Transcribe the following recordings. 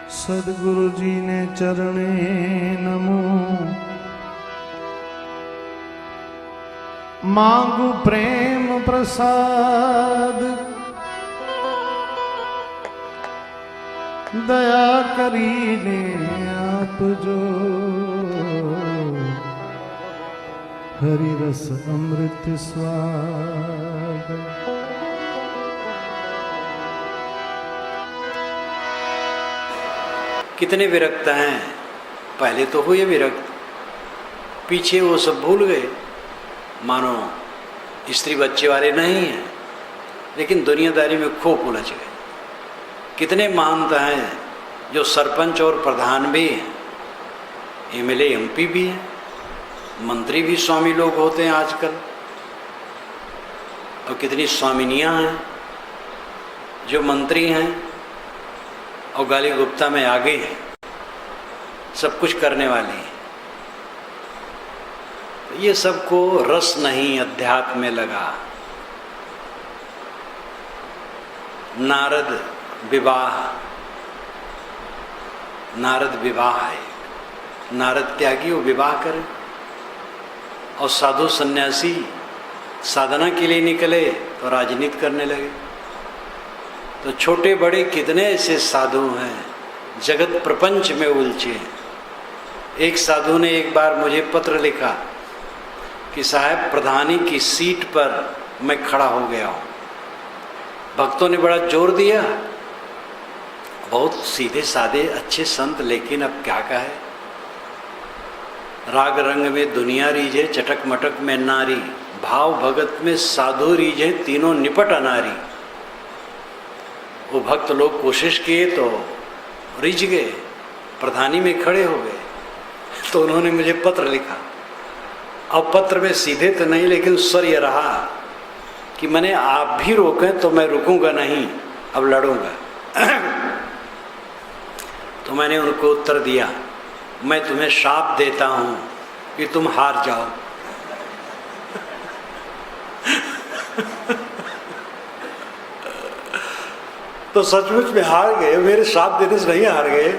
सदगुरु जी ने चरणे नमो। मांगू प्रेम प्रसाद दया करीने आप जो। हरि रस अमृत स्वाद। कितने विरक्त हैं, पहले तो हुए विरक्त, पीछे वो सब भूल गए, मानो स्त्री बच्चे वाले नहीं हैं, लेकिन दुनियादारी में खूब उलझ गए। कितने महंत हैं जो सरपंच और प्रधान भी हैं, एमएलए एमपी भी हैं, मंत्री भी स्वामी लोग होते हैं आजकल, और कितनी स्वामिनियां हैं जो मंत्री हैं और गाली गुप्ता में आगे हैं, सब कुछ करने वाली हैं। तो ये सबको रस नहीं अध्यात्म में लगा। नारद विवाह है, नारद त्यागी वो विवाह करे, और साधु सन्यासी साधना के लिए निकले तो राजनीति करने लगे। तो छोटे बड़े कितने ऐसे साधु हैं जगत प्रपंच में उलझे। एक साधु ने एक बार मुझे पत्र लिखा कि साहब प्रधानी की सीट पर मैं खड़ा हो गया हूँ। भक्तों ने बड़ा जोर दिया, बहुत सीधे साधे अच्छे संत, लेकिन अब क्या कहे। राग रंग में दुनिया रीझे, चटक मटक में नारी, भाव भगत में साधु रीझे, तीनों निपट अनारी। वो भक्त लोग कोशिश किए तो रिझ गए, प्रधानी में खड़े हो गए। तो उन्होंने मुझे पत्र लिखा। अब पत्र में सीधे तो नहीं, लेकिन स्वर ये रहा कि मैंने आप भी रोकें तो मैं रुकूंगा नहीं, अब लड़ूंगा। तो मैंने उनको उत्तर दिया, मैं तुम्हें शाप देता हूं कि तुम हार जाओ। तो सचमुच में हार गए, मेरे शाप देने से नहीं हार गए।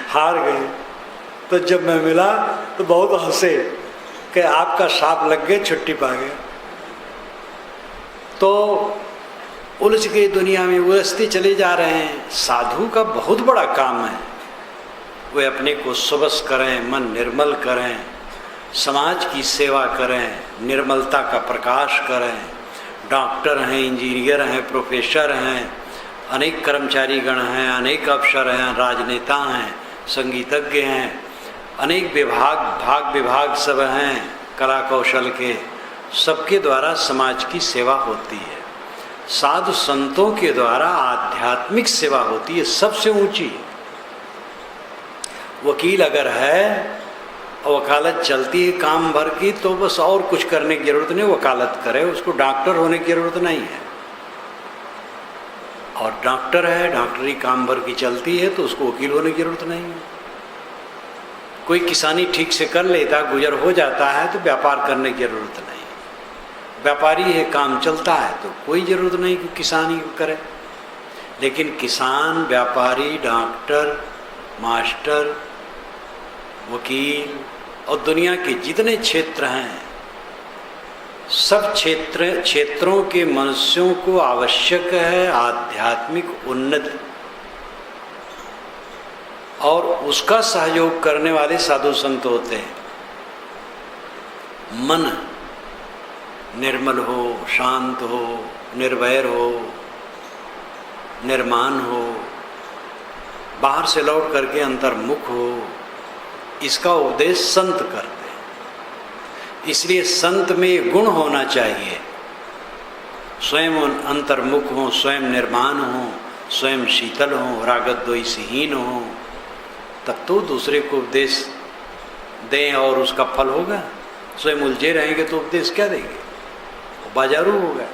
हार गए। तो जब मैं मिला तो बहुत हंसे कि आपका शाप लग गए, छुट्टी पा गए। तो उलझ गए, दुनिया में उलझते चले जा रहे हैं। साधु का बहुत बड़ा काम है, वे अपने को सुबस करें, मन निर्मल करें, समाज की सेवा करें, निर्मलता का प्रकाश करें। डॉक्टर हैं, इंजीनियर हैं, प्रोफेसर हैं, अनेक कर्मचारी गण हैं, अनेक अफसर हैं, राजनेता हैं, संगीतज्ञ हैं, अनेक विभाग सब हैं कला कौशल के। सबके द्वारा समाज की सेवा होती है। साधु संतों के द्वारा आध्यात्मिक सेवा होती है, सबसे ऊंची। वकील अगर है और वकालत चलती है काम भर की, तो बस और कुछ करने की जरूरत नहीं, वकालत करे, उसको डॉक्टर होने की जरूरत नहीं है। और डॉक्टर है, डॉक्टरी काम भर की चलती है, तो उसको वकील होने की जरूरत नहीं है। कोई किसानी ठीक से कर लेता, गुजर हो जाता है, तो व्यापार करने की जरूरत नहीं। व्यापारी है, काम चलता है, तो कोई जरूरत नहीं कि किसानी करे। लेकिन किसान, व्यापारी, डॉक्टर, मास्टर, वकील और दुनिया के जितने क्षेत्र हैं, सब क्षेत्रों के मनुष्यों को आवश्यक है आध्यात्मिक उन्नति, और उसका सहयोग करने वाले साधु संत होते हैं। मन निर्मल हो, शांत हो, निर्वैर हो, निर्माण हो, बाहर से लौट करके अंतर्मुख हो, इसका उपदेश संत करते हैं। इसलिए संत में गुण होना चाहिए, स्वयं अंतर्मुख हो, स्वयं निर्माण हो, स्वयं शीतल हो, रागद्वेषहीन हो, तब तो दूसरे को उपदेश दें और उसका फल होगा। स्वयं उलझे रहेंगे तो उपदेश क्या देंगे, बाजारू होगा।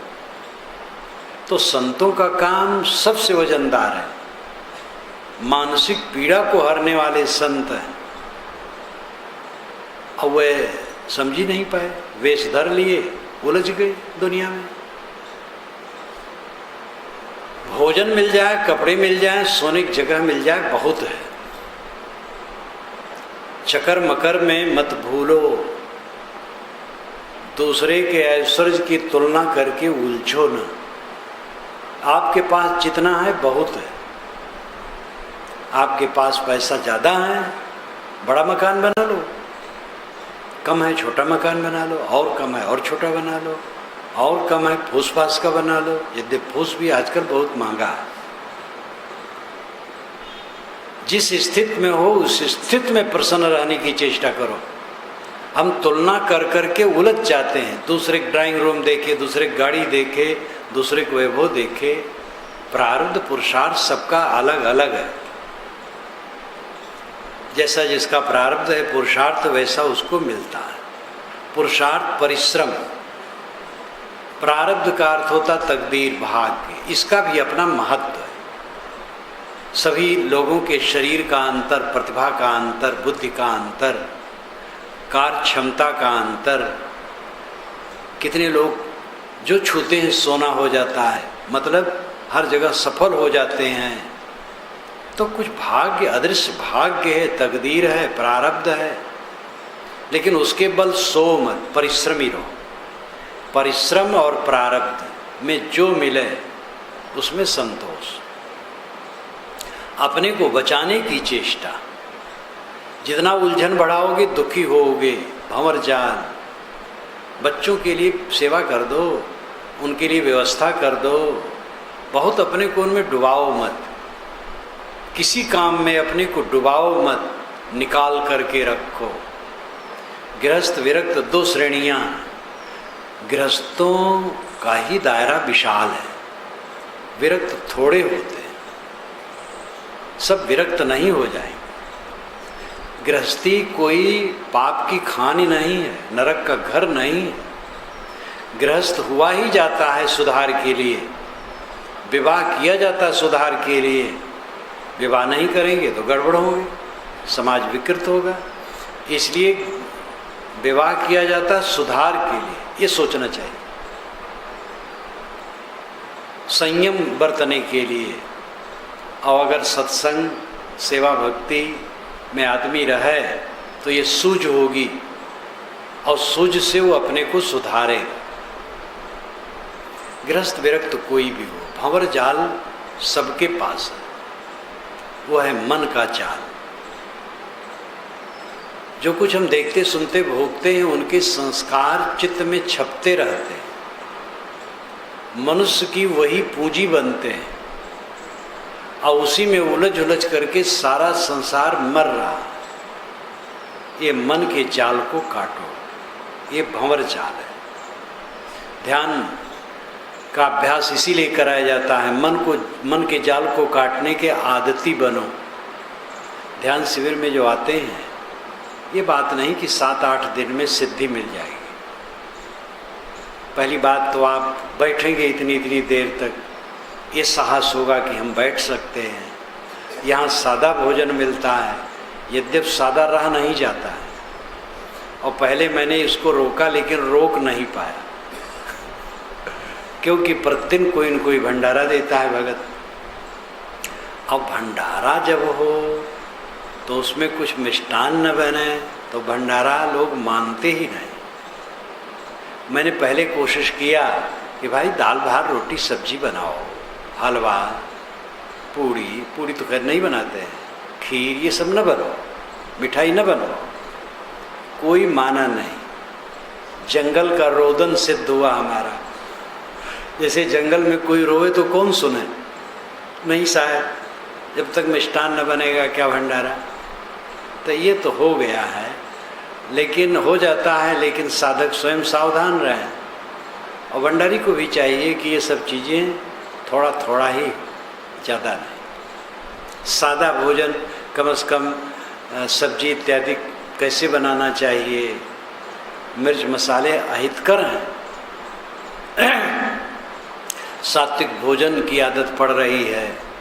तो संतों का काम सबसे वजनदार है। मानसिक पीड़ा को हरने वाले संत हैं। अब वे समझ ही नहीं पाए, वेश धर लिए, उलझ गए दुनिया में। भोजन मिल जाए, कपड़े मिल जाए, सोने की जगह मिल जाए, बहुत है। चकर मकर में मत भूलो, दूसरे के ऐश्वर्य की तुलना करके उलझो न। आपके पास जितना है बहुत है। आपके पास पैसा ज़्यादा है, बड़ा मकान बना लो, कम है छोटा मकान बना लो, और कम है और छोटा बना लो, और कम है फूस फास का बना लो। यद्यपि फूस भी आजकल बहुत महंगा है। जिस स्थिति में हो उस स्थिति में प्रसन्न रहने की चेष्टा करो। हम तुलना कर करके उलझ जाते हैं। दूसरे ड्राइंग रूम देखे, दूसरे गाड़ी देखे, दूसरे को वैभव देखे। प्रारब्ध पुरुषार्थ सबका अलग अलग है। जैसा जिसका प्रारब्ध है पुरुषार्थ वैसा उसको मिलता है। पुरुषार्थ परिश्रम, प्रारब्ध का अर्थ होता तकदीर, भाग्य। इसका भी अपना महत्व है। सभी लोगों के शरीर का अंतर, प्रतिभा का अंतर, बुद्धि का अंतर, कार्य क्षमता का अंतर। कितने लोग जो छूते हैं सोना हो जाता है, मतलब हर जगह सफल हो जाते हैं। तो कुछ भाग्य, अदृश्य भाग्य है, तकदीर है, प्रारब्ध है। लेकिन उसके बल सो मत, परिश्रमी रहो। परिश्रम और प्रारब्ध में जो मिले उसमें संतोष। अपने को बचाने की चेष्टा। जितना उलझन बढ़ाओगे दुखी होगे। भंवर जाल। बच्चों के लिए सेवा कर दो, उनके लिए व्यवस्था कर दो। बहुत अपने को उनमें डुबाओ मत। किसी काम में अपने को डुबाओ मत, निकाल करके रखो। गृहस्थ विरक्त दो श्रेणियां। गृहस्थों का ही दायरा विशाल है, विरक्त थोड़े होते हैं। सब विरक्त नहीं हो जाएंगे। गृहस्थी कोई पाप की खानी नहीं है, नरक का घर नहीं है। गृहस्थ हुआ ही जाता है सुधार के लिए। विवाह किया जाता है सुधार के लिए। विवाह नहीं करेंगे तो गड़बड़ होगी, समाज विकृत होगा। इसलिए विवाह किया जाता है सुधार के लिए। ये सोचना चाहिए। संयम बरतने के लिए। और अगर सत्संग, सेवा, भक्ति में आदमी रहे तो ये सूझ होगी, और सूझ से वो अपने को सुधारेगा। गृहस्थ विरक्त कोई भी हो, भंवर जाल सबके पास है। वो है मन का जाल। जो कुछ हम देखते, सुनते, भोगते हैं, उनके संस्कार चित्त में छपते रहते हैं। मनुष्य की वही पूंजी बनते हैं, और उसी में उलझ उलझ करके सारा संसार मर रहा। ये मन के जाल को काटो। ये भंवर जाल है। ध्यान का अभ्यास इसीलिए कराया जाता है। मन के जाल को काटने के आदती बनो। ध्यान शिविर में जो आते हैं, ये बात नहीं कि 7-8 दिन में सिद्धि मिल जाएगी। पहली बात तो आप बैठेंगे इतनी देर तक, ये साहस होगा कि हम बैठ सकते हैं। यहाँ सादा भोजन मिलता है, यद्यपि सादा रहा नहीं जाता है। और पहले मैंने इसको रोका, लेकिन रोक नहीं पाया, क्योंकि प्रतिदिन कोई न कोई भंडारा देता है भगत। अब भंडारा जब हो तो उसमें कुछ मिष्टान्न न बने तो भंडारा लोग मानते ही नहीं। मैंने पहले कोशिश किया कि भाई दाल भात रोटी सब्जी बनाओ, हलवा, पूड़ी तो खैर नहीं बनाते हैं, खीर ये सब न बनाओ, मिठाई न बनाओ। कोई माना नहीं। जंगल का रोदन सिद्ध हुआ हमारा। जैसे जंगल में कोई रोए तो कौन सुने? नहीं शायद, जब तक मिष्टान न बनेगा क्या भंडारा। तो ये तो हो गया है, लेकिन हो जाता है। लेकिन साधक स्वयं सावधान रहें, और भंडारी को भी चाहिए कि ये सब चीज़ें थोड़ा थोड़ा ही, ज़्यादा नहीं। सादा भोजन कम से कम सब्जी इत्यादि कैसे बनाना चाहिए, मिर्च मसाले अहितकर हैं। सात्विक भोजन की आदत पड़ रही है।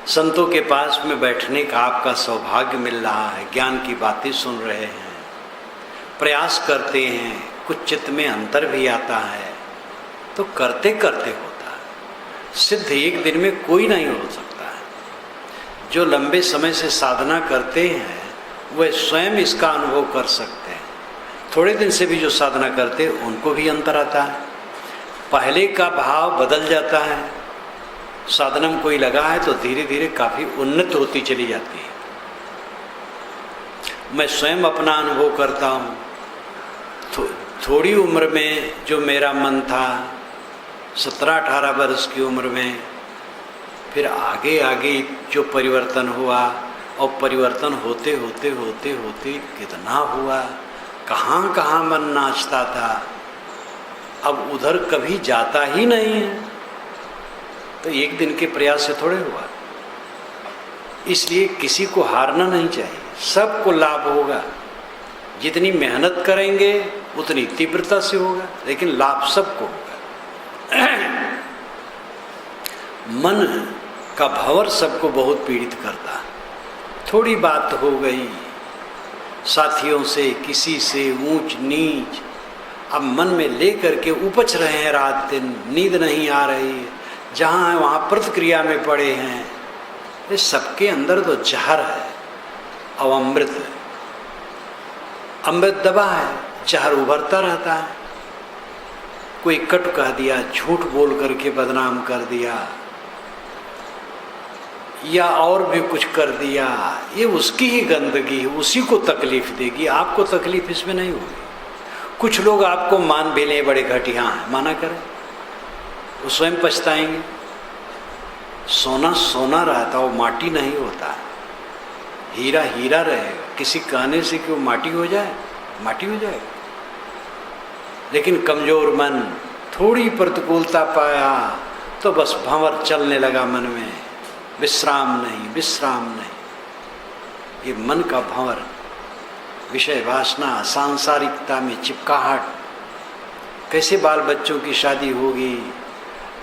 संतों के पास में बैठने का आपका सौभाग्य मिल रहा है, ज्ञान की बातें सुन रहे हैं, प्रयास करते हैं, कुछ चित्त में अंतर भी आता है, तो करते करते होता है। सिद्ध एक दिन में कोई नहीं हो सकता है। जो लंबे समय से साधना करते हैं वह स्वयं इसका अनुभव कर सकते हैं। थोड़े दिन से भी जो साधना करते हैं उनको भी अंतर आता है, पहले का भाव बदल जाता है। साधना में कोई लगा है तो धीरे धीरे काफ़ी उन्नत होती चली जाती है। मैं स्वयं अपना अनुभव करता हूँ। थोड़ी उम्र में जो मेरा मन था 17-18 वर्ष की उम्र में, फिर आगे आगे जो परिवर्तन हुआ, और परिवर्तन होते होते होते होते कितना हुआ, कहाँ कहाँ मन नाचता था, अब उधर कभी जाता ही नहीं है। तो एक दिन के प्रयास से थोड़े हुआ। इसलिए किसी को हारना नहीं चाहिए, सबको लाभ होगा। जितनी मेहनत करेंगे उतनी तीव्रता से होगा, लेकिन लाभ सबको होगा। मन का भंवर सबको बहुत पीड़ित करता है। थोड़ी बात हो गई साथियों से, किसी से ऊंच नीच, अब मन में ले करके उपच रहे हैं रात दिन, नींद नहीं आ रही है, जहाँ है वहाँ प्रतिक्रिया में पड़े हैं। ये सबके अंदर तो जहर है और अमृत है। अमृत दबा है, जहर उभरता रहता है। कोई कट कह दिया, झूठ बोल करके बदनाम कर दिया, या और भी कुछ कर दिया, ये उसकी ही गंदगी है, उसी को तकलीफ देगी, आपको तकलीफ इसमें नहीं होगी। कुछ लोग आपको मान भी लें बड़े घटिया हैं, माना करें, वो स्वयं पछताएंगे। सोना सोना रहता, वो माटी नहीं होता। हीरा हीरा रहेगा। किसी कहने से कि वो माटी हो जाए, माटी हो जाएगा। लेकिन कमजोर मन, थोड़ी प्रतिकूलता पाया तो बस भंवर चलने लगा मन में, विश्राम नहीं, विश्राम नहीं। ये मन का भंवर, विषय वासना, सांसारिकता में चिपकाहट। कैसे बाल बच्चों की शादी होगी,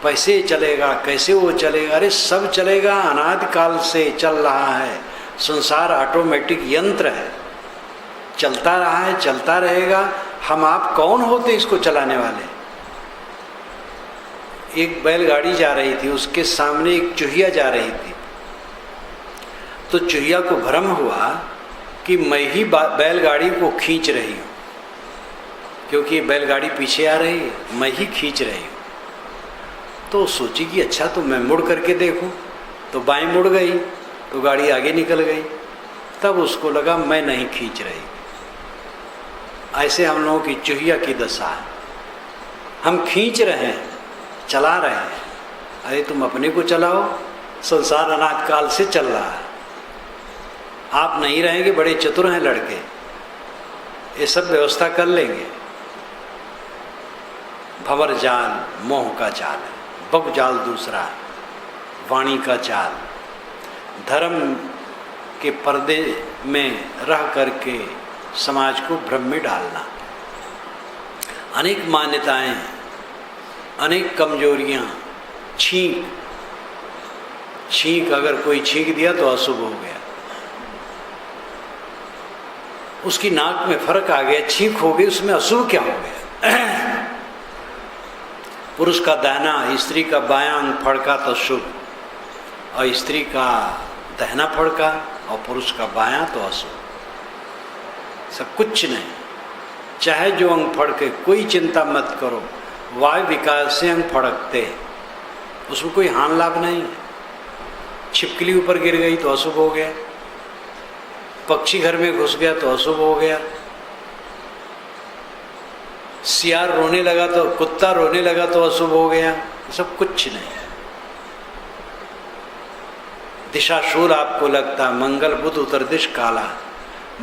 पैसे चलेगा, कैसे वो चलेगा? अरे सब चलेगा, अनादिकाल से चल रहा है। संसार ऑटोमेटिक यंत्र है, चलता रहा है, चलता रहेगा। हम आप कौन होते इसको चलाने वाले? एक बैलगाड़ी जा रही थी, उसके सामने एक चूहिया जा रही थी। तो चूहिया को भ्रम हुआ कि मैं ही बैलगाड़ी को खींच रही हूँ, क्योंकि बैलगाड़ी पीछे आ रही है, मैं ही खींच रही हूँ। तो सोची कि अच्छा तो मैं मुड़ करके देखूँ, तो बाएं मुड़ गई तो गाड़ी आगे निकल गई। तब उसको लगा मैं नहीं खींच रही। ऐसे हम लोगों की चूहिया की दशा है। हम खींच रहे हैं, चला रहे हैं। अरे तुम अपने को चलाओ, संसार अनादिकाल से चल रहा है। आप नहीं रहेंगे, बड़े चतुर हैं लड़के, ये सब व्यवस्था कर लेंगे। भंवर जाल मोह का जाल है, बग जाल दूसरा है, वाणी का जाल। धर्म के पर्दे में रह करके समाज को भ्रम में डालना। अनेक मान्यताएं, अनेक कमजोरियां। छींक अगर कोई छींक दिया तो अशुभ हो गया, उसकी नाक में फर्क आ गया, छींक हो गई, उसमें अशुभ क्या हो गया? पुरुष का दाहिना, स्त्री का बायां अंग फड़का तो शुभ, और स्त्री का दाहिना फड़का और पुरुष का बायां तो अशुभ। सब कुछ नहीं, चाहे जो अंग फड़के, कोई चिंता मत करो। वायु विकार से अंग फड़कते, उसमें कोई हानि लाभ नहीं है। छिपकली ऊपर गिर गई तो अशुभ हो गया, पक्षी घर में घुस गया तो अशुभ हो गया, सियार रोने लगा तो, कुत्ता रोने लगा तो अशुभ हो गया। सब कुछ नहीं है। दिशाशूल आपको लगता, मंगल बुध उत्तर दिश काला।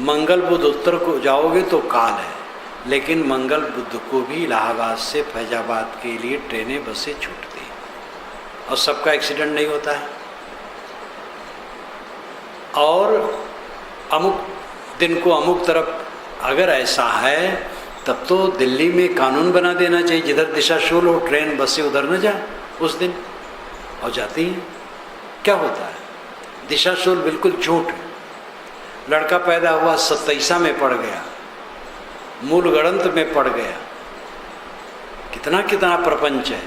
मंगल बुध उत्तर को जाओगे तो काल है, लेकिन मंगल बुध को भी इलाहाबाद से फैजाबाद के लिए ट्रेनें बसें छूटती हैं, और सबका एक्सीडेंट नहीं होता है। और अमुक दिन को अमुक तरफ अगर ऐसा है, तब तो दिल्ली में कानून बना देना चाहिए, जिधर दिशाशूल हो ट्रेन बसें उधर न जाए उस दिन, और जाती हैं। क्या होता है? दिशाशूल बिल्कुल झूठ है। लड़का पैदा हुआ 27 में पड़ गया, मूल गणंत में पड़ गया, कितना कितना प्रपंच है।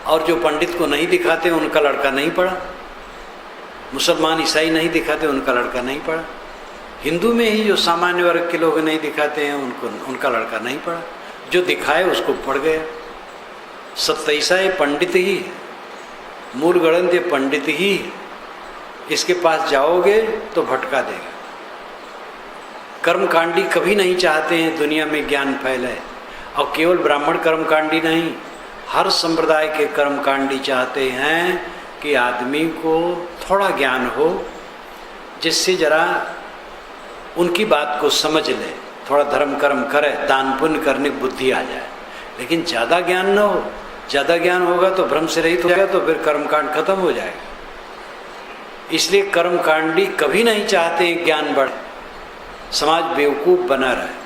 और जो पंडित को नहीं दिखाते उनका लड़का नहीं पढ़ा, मुसलमान ईसाई नहीं दिखाते उनका लड़का नहीं पढ़ा, हिंदू में ही जो सामान्य वर्ग के लोग नहीं दिखाते हैं उनका लड़का नहीं पढ़ा, जो दिखाए उसको पढ़ गया। सत्ताईसा ये पंडित ही है, मूल ग्रंथ ये पंडित ही है, इसके पास जाओगे तो भटका देगा। कर्मकांडी कभी नहीं चाहते हैं दुनिया में ज्ञान फैले, और केवल ब्राह्मण कर्मकांडी नहीं, हर संप्रदाय के कर्मकांडी चाहते हैं कि आदमी को थोड़ा ज्ञान हो, जिससे जरा उनकी बात को समझ ले, थोड़ा धर्म कर्म करे, दान पुण्य करने की बुद्धि आ जाए। लेकिन ज़्यादा ज्ञान न हो, ज़्यादा ज्ञान होगा तो भ्रम से रहित हो जाएगा, तो फिर कर्मकांड खत्म हो जाएगा। इसलिए कर्मकांडी कभी नहीं चाहते ज्ञान बढ़े, समाज बेवकूफ़ बना रहे।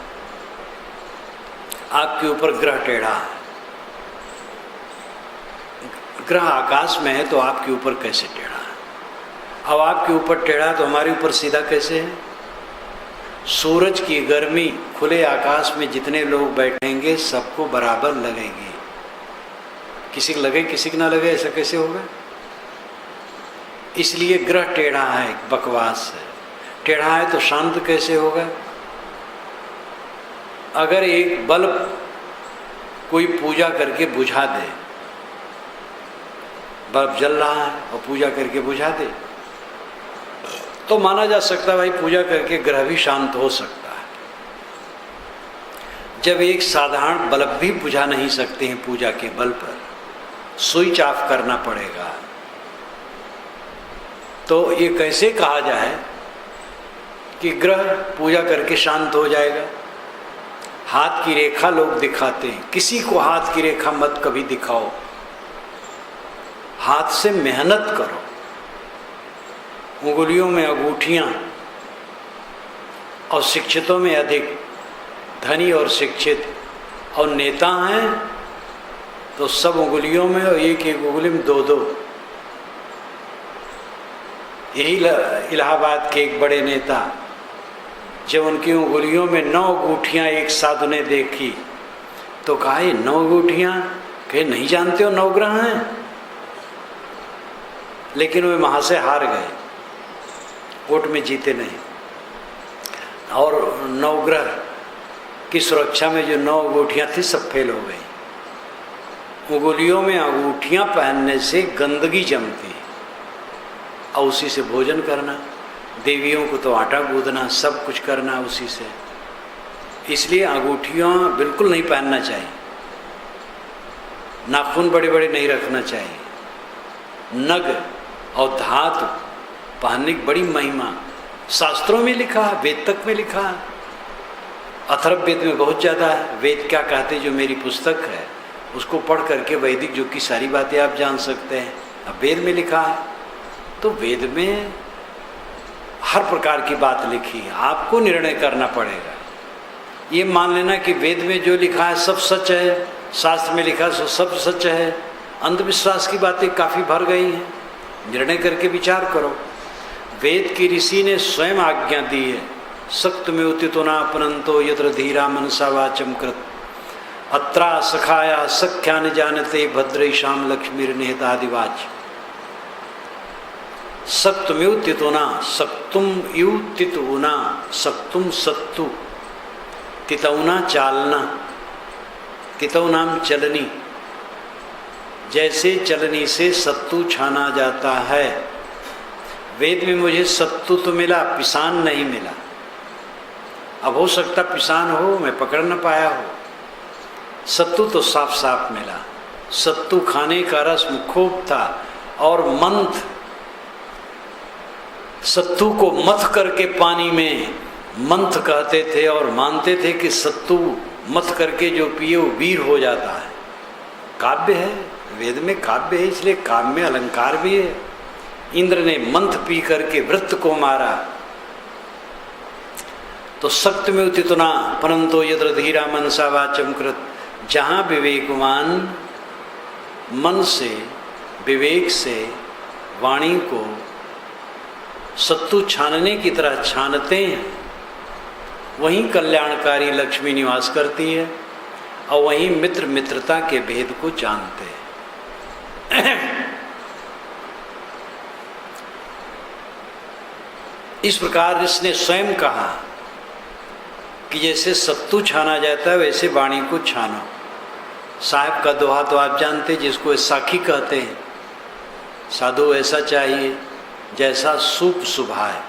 आपके ऊपर ग्रह टेढ़ा है, ग्रह आकाश में है तो आपके ऊपर कैसे टेढ़ा है? अब आपके ऊपर टेढ़ा तो हमारे ऊपर सीधा कैसे है? सूरज की गर्मी खुले आकाश में जितने लोग बैठेंगे सबको बराबर लगेगी, किसी को लगे किसी को ना लगे, ऐसा कैसे होगा? इसलिए ग्रह टेढ़ा है, बकवास है। टेढ़ा है तो शांत कैसे होगा? अगर एक बल्ब कोई पूजा करके बुझा दे, बल्ब जल रहा है और पूजा करके बुझा दे, तो माना जा सकता है भाई पूजा करके ग्रह भी शांत हो सकता है। जब एक साधारण बल्ब भी बुझा नहीं सकते हैं पूजा के बल पर, स्विच ऑफ करना पड़ेगा, तो ये कैसे कहा जाए कि ग्रह पूजा करके शांत हो जाएगा? हाथ की रेखा लोग दिखाते हैं, किसी को हाथ की रेखा मत कभी दिखाओ, हाथ से मेहनत करो। उंगलियों में अंगूठियाँ, और शिक्षितों में अधिक धनी और शिक्षित और नेता हैं तो सब उंगलियों में, और एक एक उंगली में दो दो। यही इलाहाबाद के एक बड़े नेता, जब उनकी उंगलियों में 9 अंगूठियाँ एक साधु ने देखी तो कहा ये 9 अंगूठियाँ, कहे नहीं जानते हो 9 ग्रह हैं? लेकिन वे वहाँ से हार गए, वोट में जीते नहीं। और 9 ग्रह की सुरक्षा में जो 9 अंगूठियाँ थी सब फेल हो गई। उंगलियों में अंगूठियाँ पहनने से गंदगी जमती है, और उसी से भोजन करना, देवियों को तो आटा गूंदना, सब कुछ करना उसी से। इसलिए अंगूठियाँ बिल्कुल नहीं पहनना चाहिए, नाखून बड़े बड़े नहीं रखना चाहिए, नग और धातु पहनने की बड़ी महिमा शास्त्रों में लिखा है, वेद तक में लिखा है। अथर्ववेद में बहुत ज़्यादा है। वेद क्या कहते, जो मेरी पुस्तक है उसको पढ़ करके वैदिक युग की सारी बातें आप जान सकते हैं। अब वेद में लिखा है तो वेद में हर प्रकार की बात लिखी है, आपको निर्णय करना पड़ेगा। ये मान लेना कि वेद में जो लिखा है सब सच है, शास्त्र में लिखा है सब सच है, अंधविश्वास की बातें काफ़ी भर गई हैं। निर्णय करके विचार करो। वेद की ऋषि ने स्वयं आज्ञा दी है, सक्त में उतितुना अपनंतो यत्र धीरा मनसा वाचम कृत अत्रा सखाया सख्या न जानते भद्रेशाम लक्ष्मीर्निहितादिवाच। सक्तमेव तितुना सक्तुम यु तितुना सक्तुम सत्तु तितौना चालना तितौनाम चलनी। जैसे चलनी से सत्तू छाना जाता है, वेद में मुझे सत्तू तो मिला, पिसान नहीं मिला। अब हो सकता पिसान हो, मैं पकड़ न पाया हो। सत्तू तो साफ साफ मिला। सत्तू खाने का रस खूब था, और मंथ, सत्तू को मथ करके पानी में मंथ कहते थे, और मानते थे कि सत्तू मथ करके जो पिए वो वीर हो जाता है। काव्य है, वेद में काव्य है, इसलिए काव्य में अलंकार भी है। इंद्र ने मंथ पी करके वृत्त को मारा, तो सक्त में उतितना परंतो यत्र धीरा मनसा वाचम कृत। जहाँ विवेकवान मन से, विवेक से वाणी को सत्तू छानने की तरह छानते हैं, वहीं कल्याणकारी लक्ष्मी निवास करती है, और वहीं मित्र मित्रता के भेद को जानते हैं। इस प्रकार इसने स्वयं कहा कि जैसे सत्तू छाना जाता है वैसे वाणी को छानो। साहब का दोहा तो आप जानते, जिसको साखी कहते हैं। साधु ऐसा चाहिए जैसा सूप सुभाए,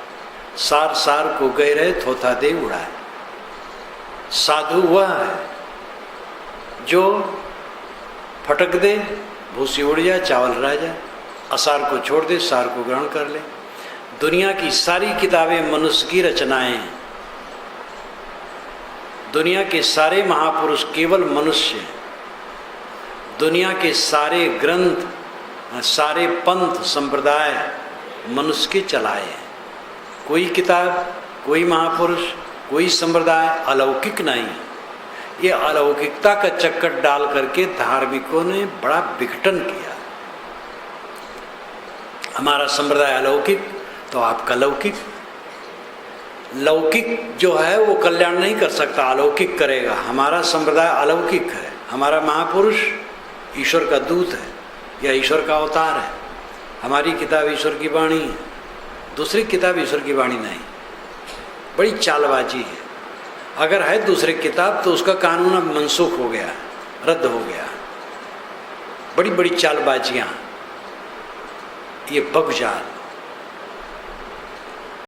सार सार को गए रहे थोथा दे उड़ाए। साधु वह है जो फटक दे, भूसी उड़ जाए, चावल रह जाए, असार को छोड़ दे, सार को ग्रहण कर ले। दुनिया की सारी किताबें मनुष्य की रचनाएं हैं। दुनिया के सारे महापुरुष केवल मनुष्य हैं। दुनिया के सारे ग्रंथ, सारे पंथ संप्रदाय मनुष्य के चलाए हैं। कोई किताब, कोई महापुरुष, कोई संप्रदाय अलौकिक नहीं। ये अलौकिकता का चक्कर डाल करके धार्मिकों ने बड़ा विघटन किया। हमारा संप्रदाय अलौकिक तो आपका लौकिक। लौकिक जो है वो कल्याण नहीं कर सकता, अलौकिक करेगा। हमारा संप्रदाय अलौकिक है। हमारा महापुरुष ईश्वर का दूत है या ईश्वर का अवतार है। हमारी किताब ईश्वर की वाणी है, दूसरी किताब ईश्वर की वाणी नहीं। बड़ी चालबाजी है। अगर है दूसरी किताब तो उसका कानून अब मनसूख हो गया, रद्द हो गया। बड़ी बड़ी चालबाजियाँ, ये बगजाल।